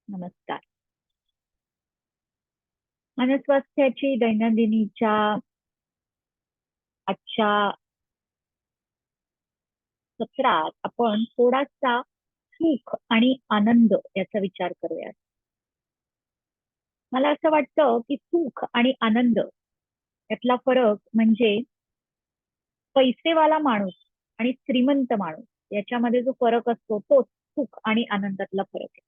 नमस्कार. मनस्वास्थ्याची दैनंदिनीच्या आजच्या सत्रात आपण थोडासा सुख आणि आनंद याचा विचार करूया. मला असं वाटतं की सुख आणि आनंद यातला फरक म्हणजे पैसेवाला माणूस आणि श्रीमंत माणूस याच्यामध्ये जो फरक असतो तो सुख आणि आनंदातला फरक आहे.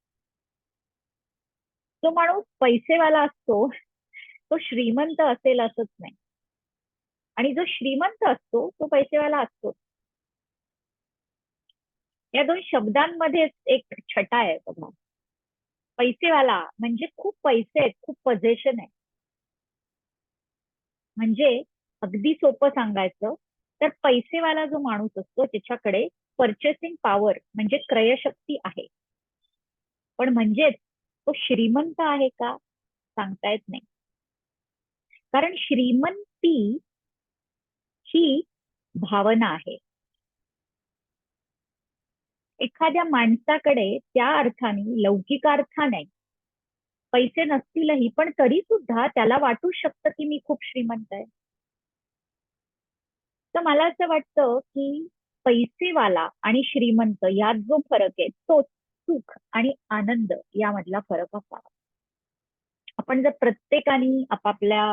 जो माणूस पैसेवाला असतो तो श्रीमंत असेल असंच नाही, आणि जो श्रीमंत असतो तो पैसेवाला असतो. या दोन शब्दांमध्येच एक छटा आहे बघा. पैसेवाला म्हणजे खूप पैसे आहेत, खूप पजेशन आहे. म्हणजे अगदी सोपं सांगायचं तर पैसेवाला जो माणूस असतो त्याच्याकडे परचेसिंग पॉवर म्हणजे क्रयशक्ती आहे. पण म्हणजेच तो श्रीमंत आहे का, सांगता येत नाही. कारण श्रीमंती ही भावना आहे. एखाद्या माणसाकडे त्या अर्थाने, लौकिक अर्थाने पैसे नसतीलही पण तरी सुद्धा त्याला वाटू शकतं की मी खूप श्रीमंत आहे. तर मला असं वाटतं की पैसेवाला आणि श्रीमंत यात जो फरक आहे तो सुख आणि आनंद यामधला फरक असावा. आपण जर प्रत्येकाने आपापल्या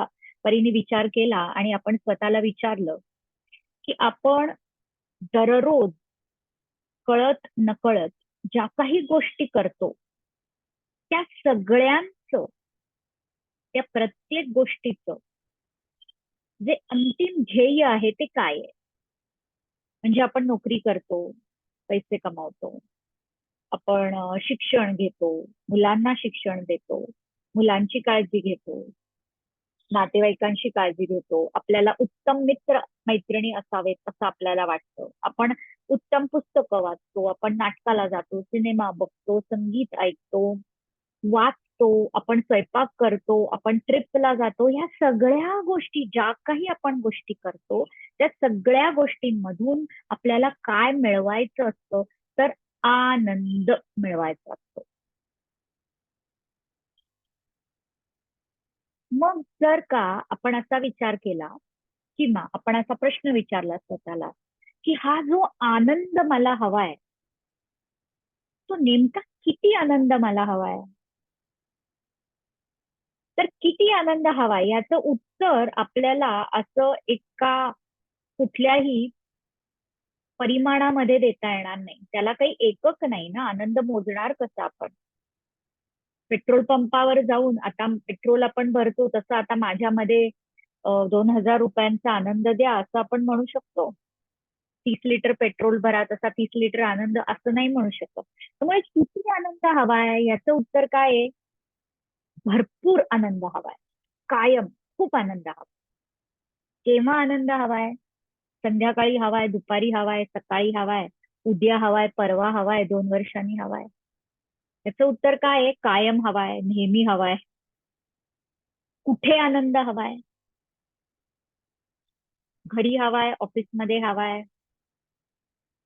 परीने विचार केला आणि आपण स्वतःला विचारलं की आपण दररोज कळत नकळत ज्या काही गोष्टी करतो त्या सगळ्यांचं, त्या प्रत्येक गोष्टीचं जे अंतिम ध्येय आहे ते काय आहे. म्हणजे आपण नोकरी करतो, पैसे कमावतो, आपण शिक्षण घेतो, मुलांना शिक्षण देतो, मुलांची काळजी घेतो, नातेवाईकांची काळजी घेतो, आपल्याला उत्तम मित्र मैत्रिणी असावेत असं आपल्याला वाटतं, आपण उत्तम पुस्तकं वाचतो, आपण नाटकाला जातो, सिनेमा बघतो, संगीत ऐकतो, वाचतो, आपण स्वयंपाक करतो, आपण ट्रिपला जातो. ह्या सगळ्या गोष्टी, ज्या काही आपण गोष्टी करतो त्या सगळ्या गोष्टींमधून आपल्याला काय मिळवायचं असतं, तर आनंद मिळवायचा असतो. मग जर का आपण असा विचार केला किंवा आपण असा प्रश्न विचारला स्वतःला की हा जो आनंद मला हवाय तो नेमका किती आनंद मला हवाय, तर किती आनंद हवाय याचं उत्तर आपल्याला असं एका कुठल्याही परिमाणामध्ये देता येणार नाही. त्याला काही एकक नाही ना. आनंद मोजणार कसा आपण? पेट्रोल पंपावर जाऊन आता पेट्रोल आपण भरतो तसं आता माझ्यामध्ये 2,000 रुपयांचा आनंद द्या असं आपण म्हणू शकतो. 30 लिटर पेट्रोल भरा तसा 30 लिटर आनंद असं नाही म्हणू शकत. त्यामुळे किती आनंद हवाय याचं उत्तर काय आहे? भरपूर आनंद हवाय, कायम खूप आनंद हवा. केव्हा आनंद हवाय? संध्याकाळी हवाय, दुपारी हवाय, सकाळी हवाय, उद्या हवाय, परवा हवाय, 2 वर्षांनी हवाय? याचं उत्तर काय आहे? कायम हवाय, नेहमी हवाय. कुठे आनंद हवाय? घरी हवाय, ऑफिसमध्ये हवाय,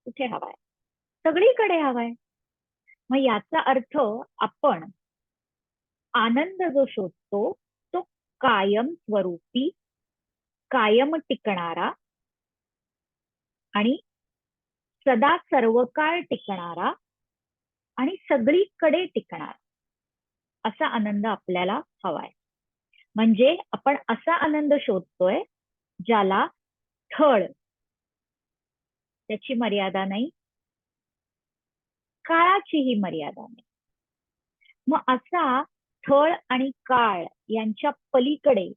कुठे हवाय? सगळीकडे हवाय. मग याचा अर्थ आपण आनंद जो शोधतो तो कायम स्वरूपी, कायम टिकणारा आणि सदा सर्वकाळ टिकणारा आणि सगळीकडे टिकणारा असा आनंद आपल्याला हवाय. म्हणजे आपण असा आनंद शोधतोय ज्याला स्थळ, त्याची मर्यादा नाही, काळाचीही मर्यादा नाही. मग असा स्थळ आणि काळ यांच्या पलीकडे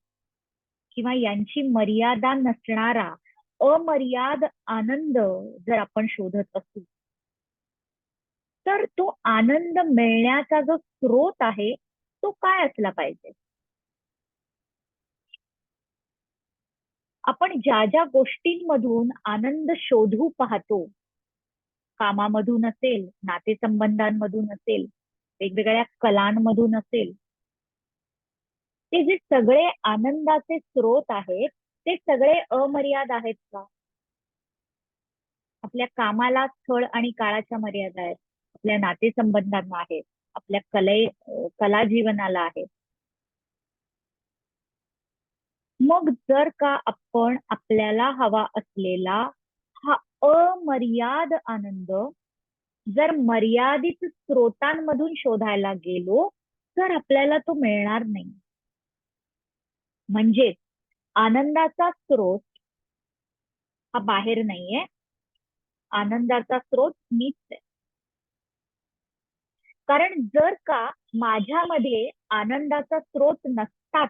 किंवा यांची मर्यादा नसणारा अमर्याद आनंद जर आपण शोधत असू तर तो आनंद मिळण्याचा जो स्रोत आहे तो काय असला पाहिजे? आपण ज्या ज्या गोष्टींमधून आनंद शोधू पाहतो, कामामधून असेल, नातेसंबंधांमधून असेल, वेगवेगळ्या कलांमधून असेल, ते जे सगळे आनंदाचे स्रोत आहेत ते सगळे अमर्याद आहेत का? आपल्या कामाला स्थळ आणि काळाच्या मर्यादा आहेत, आपल्या नातेसंबंधांना आहेत, आपल्या कला जीवनाला आहेत. मग जर का आपण आपल्याला हवा असलेला हा अमर्याद आनंद जर मर्यादित स्रोतांमधून शोधायला गेलो तर आपल्याला तो मिळणार नाही. म्हणजेच आनंदाचा स्रोत हा बाहेर नाहीये, आनंदाचा स्रोत मीच आहे. कारण जर का माझ्यामध्ये आनंदाचा स्रोत नसतात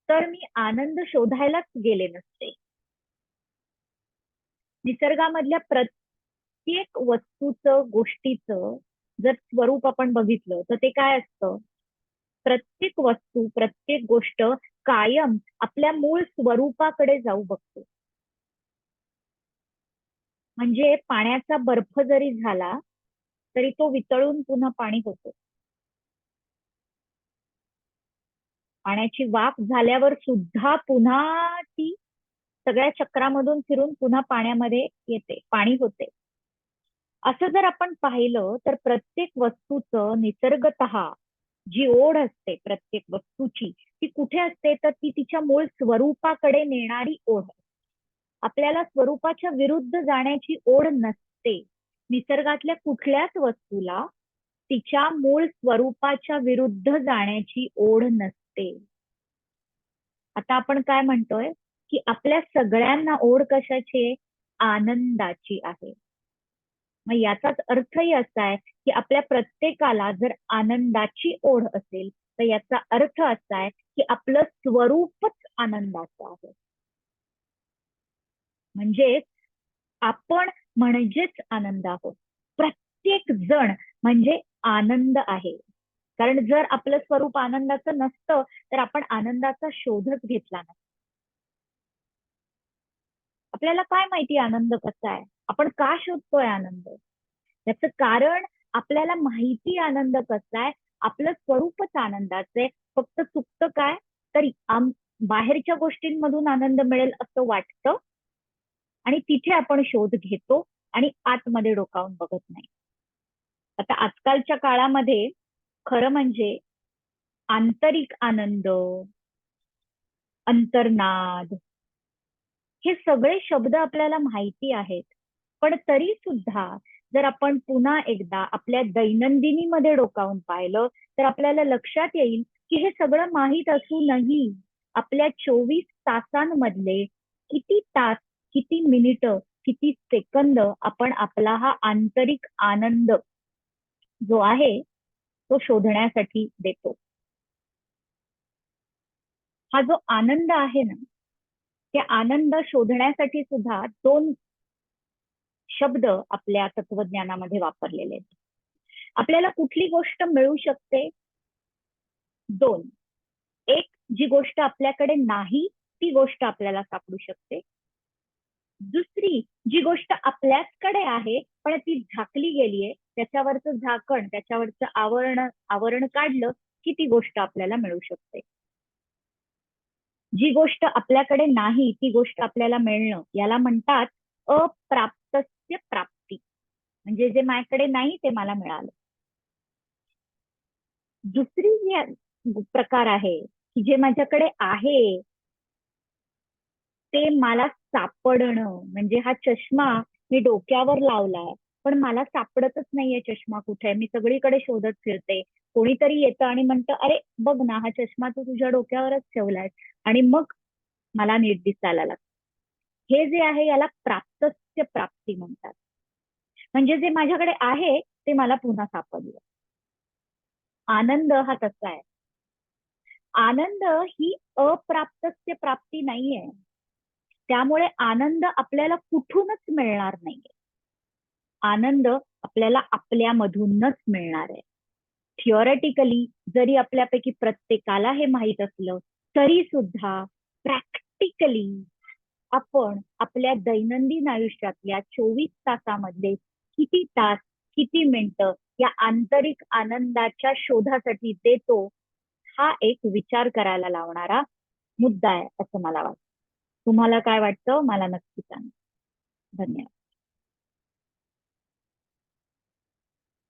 तर मी आनंद शोधायलाच गेले नसते. निसर्गामधल्या प्रत्येक वस्तूचं गोष्टीचं जर स्वरूप आपण बघितलं तर ते काय असतं? प्रत्येक वस्तू प्रत्येक गोष्ट कायम आपल्या मूळ स्वरूपाकडे जाऊ बघतो. म्हणजे पाण्याचा बर्फ जरी झाला तरी तो वितळून पुन्हा पाणी होतो. पाण्याची वाफ झाल्यावर सुद्धा पुन्हा ती सगळ्या चक्रामधून फिरून पुन्हा पाण्यामध्ये येते, पाणी होते. असं जर आपण पाहिलं तर प्रत्येक वस्तूचं निसर्गतः जी ओढ असते प्रत्येक वस्तूची ती कुठे असते तर ती तिच्या मूळ स्वरूपाकडे नेणारी ओढ. आपल्याला स्वरूपाच्या विरुद्ध जाण्याची ओढ नसते. निसर्गातल्या कुठल्याच वस्तूला तिच्या मूळ स्वरूपाच्या विरुद्ध जाण्याची ओढ नसते. आता आपण काय म्हणतोय की आपल्या सगळ्यांना ओढ कशाची आहे? आनंदाची आहे. मग याचाच अर्थही असा आहे की आपल्या प्रत्येकाला जर आनंदाची ओढ असेल तर याचा अर्थ असा आहे की आपलं स्वरूपच आनंदाचं आहे. म्हणजेच आपण म्हणजेच आनंद आहोत. प्रत्येक जण म्हणजे आनंद आहे. कारण जर आपलं स्वरूप आनंदाचं नसतं तर आपण आनंदाचा शोधच घेतला नसता. आपल्याला काय माहिती आनंद कसा आहे? आपण का शोधतोय आनंद? याचं कारण आपल्याला माहिती आनंद कसा आहे, आपलं स्वरूपच आनंदाचं आहे. फक्त चुकतं काय तर बाहेरच्या गोष्टींमधून आनंद मिळेल असं वाटतं आणि तिथे आपण शोध घेतो आणि आतमध्ये डोकावून बघत नाही. आता आजकालच्या काळामध्ये खरं म्हणजे आंतरिक आनंद, अंतर्नाद हे सगळे शब्द आपल्याला माहिती आहेत. पण तरी सुद्धा जर आपण पुन्हा एकदा आपल्या दैनंदिनीमध्ये डोकावून पाहिलं तर आपल्याला लक्षात येईल की हे सगळं माहीत असूनही आपल्या 24 तासांमधले किती तास, किती मिनिटं, किती सेकंद आपण आपला हा आंतरिक आनंद जो आहे तो शोधण्यासाठी देतो. हा जो आनंद आहे ना, त्या आनंद शोधण्यासाठी सुद्धा 2 शब्द आपल्या तत्वज्ञानामध्ये वापरलेले आहेत. आपल्याला कुठली गोष्ट मिळू शकते? 2. एक, जी गोष्ट आपल्याकडे नाही ती गोष्ट आपल्याला सापडू शकते. दुसरी, जी गोष्ट आपल्याचकडे आहे पण ती झाकली गेलीये, त्याच्यावरचं झाकण, त्याच्यावरचं आवरण काढलं की ती गोष्ट आपल्याला मिळू शकते. जी गोष्ट आपल्याकडे नाही ती गोष्ट आपल्याला मिळणं याला म्हणतात अप्राप्तस्य प्राप्ती. म्हणजे जे माझ्याकडे नाही ते मला मिळालं. दुसरी जी प्रकार आहे की जे माझ्याकडे आहे ते मला सापडणं. म्हणजे हा चष्मा मी डोक्यावर लावलाय पण मला सापडतच नाहीये चष्मा कुठे. मी सगळीकडे शोधत फिरते. कोणीतरी येतं आणि म्हणतं, अरे बघ ना, हा चष्मा तू तुझ्या डोक्यावरच ठेवलाय. आणि मग मला नीट दिसायला लागतं. हे जे आहे याला प्राप्तस्य प्राप्ती म्हणतात. म्हणजे जे माझ्याकडे आहे ते मला पुन्हा सापडलं. आनंद हा तसा आहे. आनंद ही अप्राप्तस्य प्राप्ती नाहीये. त्यामुळे आनंद आपल्याला कुठूनच मिळणार नाहीये. आनंद आपल्याला आपल्यामधूनच मिळणार आहे. थिओरेटिकली जरी आपल्यापैकी प्रत्येकाला हे माहीत असलं तरी सुद्धा प्रॅक्टिकली आपण आपल्या दैनंदिन आयुष्यातल्या 24 तासामधले किती तास, किती मिनिटं या आंतरिक आनंदाच्या शोधासाठी देतो, हा एक विचार करायला लावणारा मुद्दा आहे असं मला वाटतं. तुम्हाला काय वाटतं मला नक्की सांगा. धन्यवाद.